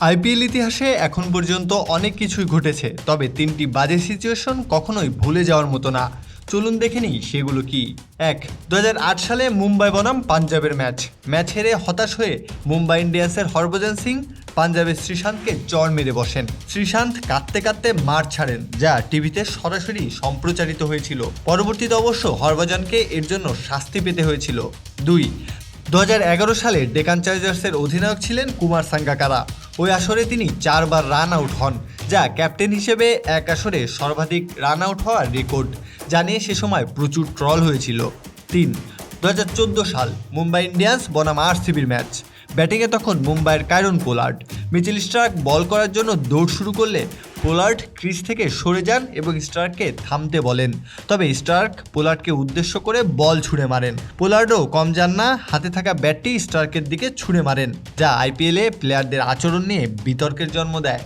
IPL ইতিহাসে এখন পর্যন্ত অনেক কিছুই ঘটেছে, তবে তিনটি বাজে সিচুয়েশন কখনোই ভুলে যাওয়ার মতো না। চলুন দেখে নিই সেগুলো কি। 1. 2008 সালে মুম্বাই বনাম পাঞ্জাবের ম্যাচ হেরে হতাশ হয়ে মুম্বাই ইন্ডিয়ান্সের হরভজন সিং পাঞ্জাবের শ্রীশান্তকে চড় মেরে বসেন। শ্রীশান্ত কাঁদতে কাঁদতে মাঠ ছাড়েন, যা টিভিতে সরাসরি সম্প্রচারিত হয়েছিল। পরবর্তীতে অবশ্য হরভজনকে এর জন্য শাস্তি পেতে হয়েছিল। 2. 2011 সালে ডেকান চার্জার্সের অধিনায়ক ছিলেন কুমার সাঙ্গাকারা। ওই আসরে তিনি 4 বার রান আউট হন, যা ক্যাপ্টেন হিসেবে এক আসরে সর্বাধিক রান আউট হওয়ার রেকর্ড, যা নিয়ে সে সময় প্রচুর ট্রল হয়েছিল। 3. 2014 সাল মুম্বাই ইন্ডিয়ান্স বনাম আরসিবির ম্যাচ। ব্যাটিংয়ে তখন মুম্বাইয়ের কায়রন পোলার্ড। মিচেল স্টার্ক বল করার জন্য দৌড় শুরু করলে পোলার্ড ক্রিজ থেকে সরে যান এবং স্টার্ককে থামতে বলেন, তবে স্টার্ক পোলার্ডকে উদ্দেশ্য করে বল ছুঁড়ে মারেন। পোলার্ডও কম যান না, হাতে থাকা ব্যাটটি স্টার্কের দিকে ছুঁড়ে মারেন, যা আইপিএলে প্লেয়ারদের আচরণ নিয়ে বিতর্কের জন্ম দেয়।